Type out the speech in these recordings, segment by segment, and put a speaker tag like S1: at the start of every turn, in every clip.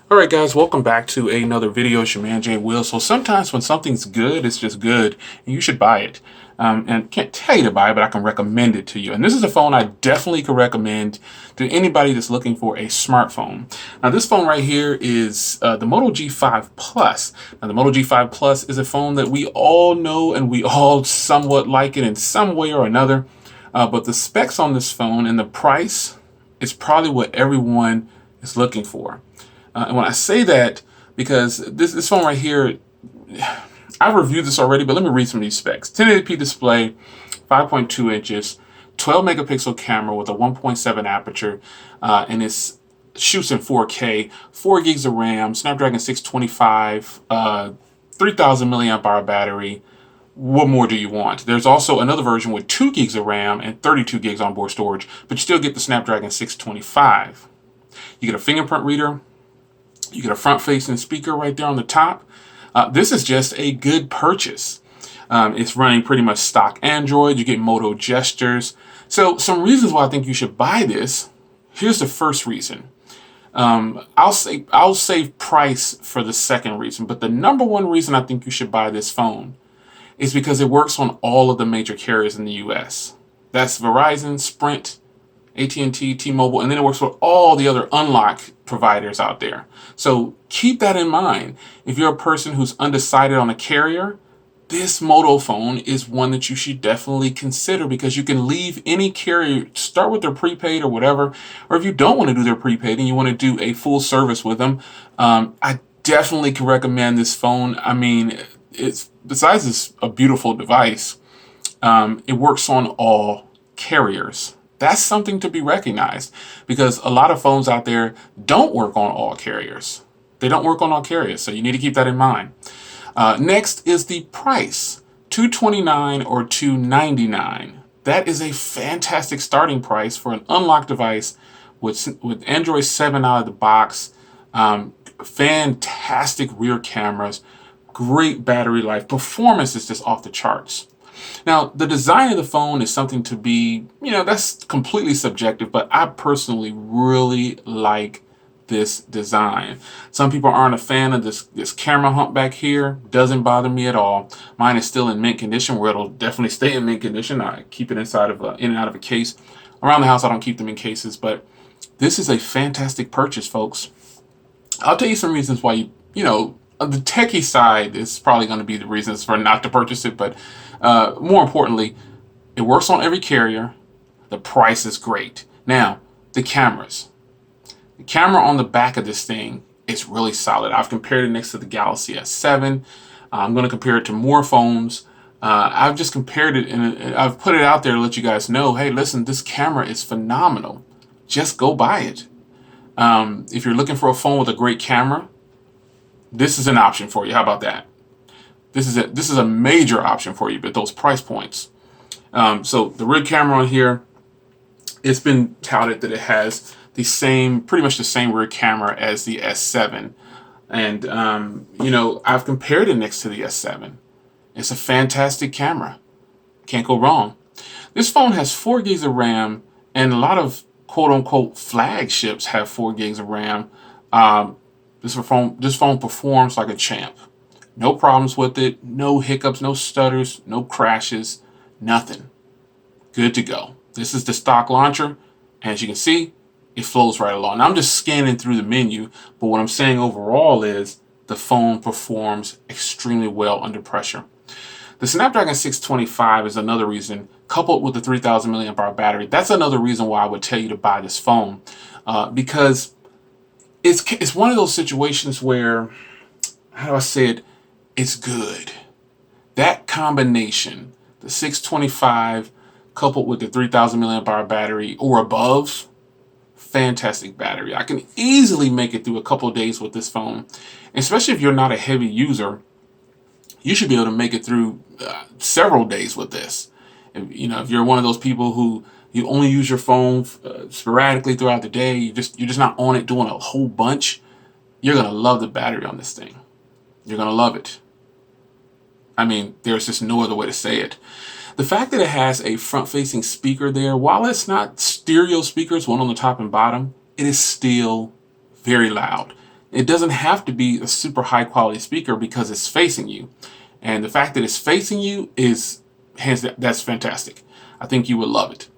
S1: All right, guys, welcome back to another video. It's your man, Jay Will. So sometimes when something's good, it's just good, and you should buy it. And can't tell you to buy it, but I can recommend it to you. And this is a phone I definitely could recommend to anybody that's looking for a smartphone. Now, this phone right here is the Moto G5 Plus. Now, the Moto G5 Plus is a phone that we all know and we all somewhat like it in some way or another. But the specs on this phone and the price is probably what everyone is looking for. And when I say that, because this phone right here, I've reviewed this already, but let me read some of these specs. 1080p display, 5.2 inches, 12 megapixel camera with a 1.7 aperture, and it shoots in 4K, 4 gigs of RAM, Snapdragon 625, 3000 milliamp hour battery. What more do you want? There's also another version with 2 gigs of RAM and 32 gigs onboard storage, but you still get the Snapdragon 625. You get a fingerprint reader. You get a front-facing speaker right there on the top. This is just a good purchase. It's running pretty much stock Android. You get Moto gestures. So some reasons why I think you should buy this. Here's the first reason. I'll save price for the second reason, but the number one reason I think you should buy this phone is because it works on all of the major carriers in the US. That's Verizon, Sprint, AT&T, T-Mobile, and then it works with all the other unlocked providers out there. So keep that in mind. If you're a person who's undecided on a carrier, this Moto phone is one that you should definitely consider because you can leave any carrier, start with their prepaid or whatever, or if you don't want to do their prepaid and you want to do a full service with them, I definitely can recommend this phone. I mean, besides it's a beautiful device, it works on all carriers. That's something to be recognized because a lot of phones out there don't work on all carriers. They don't work on all carriers, so you need to keep that in mind. Next is the price, $229 or $299. That is a fantastic starting price for an unlocked device with Android 7 out of the box, fantastic rear cameras, great battery life. Performance is just off the charts. Now, the design of the phone is something to be, that's completely subjective, but I personally really like this design. Some people aren't a fan of this camera hump back here. Doesn't bother me at all. Mine is still in mint condition, where it'll definitely stay in mint condition. I keep it inside of in and out of a case. Around the house, I don't keep them in cases, but this is a fantastic purchase, folks. I'll tell you some reasons why the techie side is probably going to be the reasons for not to purchase it, but more importantly, it works on every carrier. The price is great. Now, the cameras. The camera on the back of this thing is really solid. I've compared it next to the Galaxy S7. I'm going to compare it to more phones. I've just compared it and I've put it out there to let you guys know, hey, listen, this camera is phenomenal. Just go buy it. If you're looking for a phone with a great camera, this is an option for you. How about that? This is a major option for you at those price points. So the rear camera on here, it's been touted that it has pretty much the same rear camera as the S7. And, I've compared it next to the S7. It's a fantastic camera. Can't go wrong. This phone has 4 gigs of RAM, and a lot of quote unquote flagships have 4 gigs of RAM. This phone performs like a champ. No problems with it, no hiccups, no stutters, no crashes, nothing. Good to go. This is the stock launcher, and as you can see, it flows right along. Now, I'm just scanning through the menu, but what I'm saying overall is the phone performs extremely well under pressure. The Snapdragon 625 is another reason, coupled with the 3000 milliamp hour battery, that's another reason why I would tell you to buy this phone, because it's one of those situations where, how do I say it? It's good. That combination, the 625 coupled with the 3000 milliamp hour battery or above, fantastic battery. I can easily make it through a couple of days with this phone. Especially if you're not a heavy user, you should be able to make it through several days with this. If you're one of those people who you only use your phone sporadically throughout the day, you're just not on it doing a whole bunch, you're going to love the battery on this thing. You're going to love it. I mean, there's just no other way to say it. The fact that it has a front-facing speaker there, while it's not stereo speakers, one on the top and bottom, it is still very loud. It doesn't have to be a super high quality speaker because it's facing you. And the fact that it's facing you is, that's fantastic. I think you would love it.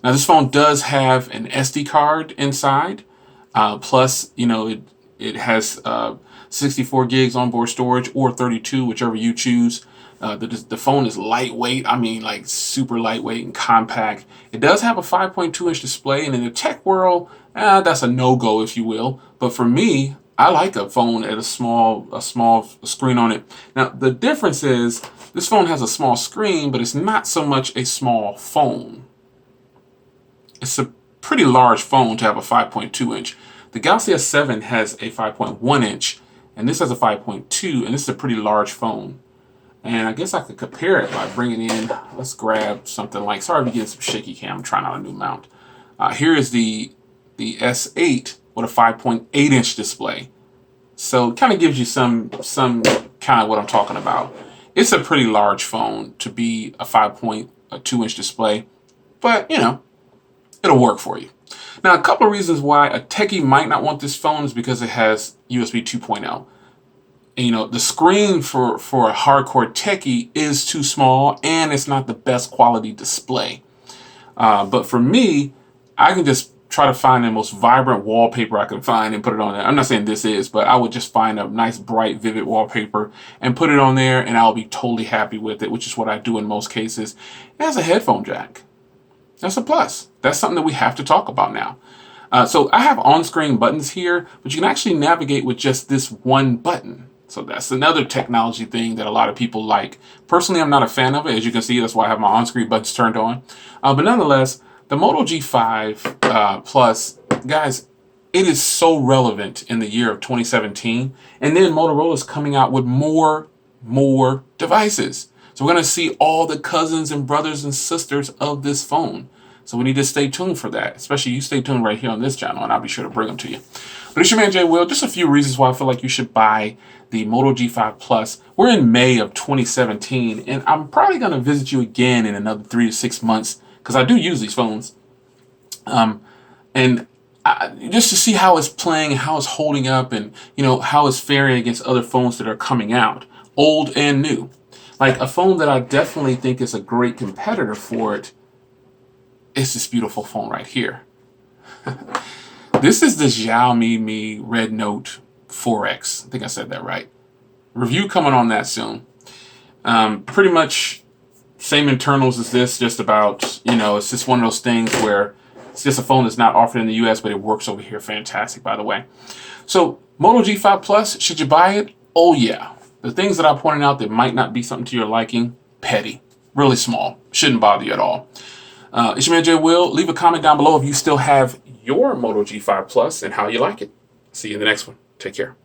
S1: Now this phone does have an SD card inside. Plus, it has 64 gigs onboard storage or 32, whichever you choose. The phone is lightweight. I mean, like super lightweight and compact. It does have a 5.2-inch display, and in the tech world, that's a no-go, if you will. But for me, I like a phone at a small screen on it. Now, the difference is this phone has a small screen, but it's not so much a small phone. It's a pretty large phone to have a 5.2-inch. The Galaxy S7 has a 5.1-inch, and this has a 5.2, and this is a pretty large phone. And I guess I could compare it by bringing in, let's grab something like, sorry if you're getting some shaky cam, I'm trying out a new mount. Here is the S8 with a 5.8-inch display. So it kind of gives you some kind of what I'm talking about. It's a pretty large phone to be a 5.2-inch display, but it'll work for you. Now, a couple of reasons why a techie might not want this phone is because it has USB 2.0. And, the screen for a hardcore techie is too small, and it's not the best quality display. But for me, I can just try to find the most vibrant wallpaper I can find and put it on there. I'm not saying this is, but I would just find a nice, bright, vivid wallpaper and put it on there, and I'll be totally happy with it, which is what I do in most cases. It has a headphone jack. That's a plus. That's something that we have to talk about now. So I have on-screen buttons here, but you can actually navigate with just this one button. So that's another technology thing that a lot of people like. Personally, I'm not a fan of it. As you can see, that's why I have my on-screen buttons turned on. But nonetheless, the Moto G5 Plus, guys, it is so relevant in the year of 2017. And then Motorola is coming out with more devices. So we're going to see all the cousins and brothers and sisters of this phone. So we need to stay tuned for that. Especially you stay tuned right here on this channel, and I'll be sure to bring them to you. But it's your man, Jay Will. Just a few reasons why I feel like you should buy the Moto G5 Plus. We're in May of 2017, and I'm probably going to visit you again in another 3 to 6 months because I do use these phones. Just to see how it's playing, how it's holding up, and how it's faring against other phones that are coming out, old and new. Like a phone that I definitely think is a great competitor for it is this beautiful phone right here. This is the Xiaomi Mi Red Note 4X. I think I said that right. Review coming on that soon. Pretty much same internals as this, just about, it's just one of those things where it's just a phone that's not offered in the US, but it works over here fantastic, by the way. So Moto G5 Plus, should you buy it? Oh yeah. The things that I pointed out that might not be something to your liking, petty, really small, shouldn't bother you at all. It's your man Jay Will. Leave a comment down below if you still have your Moto G5 Plus and how you like it. See you in the next one. Take care.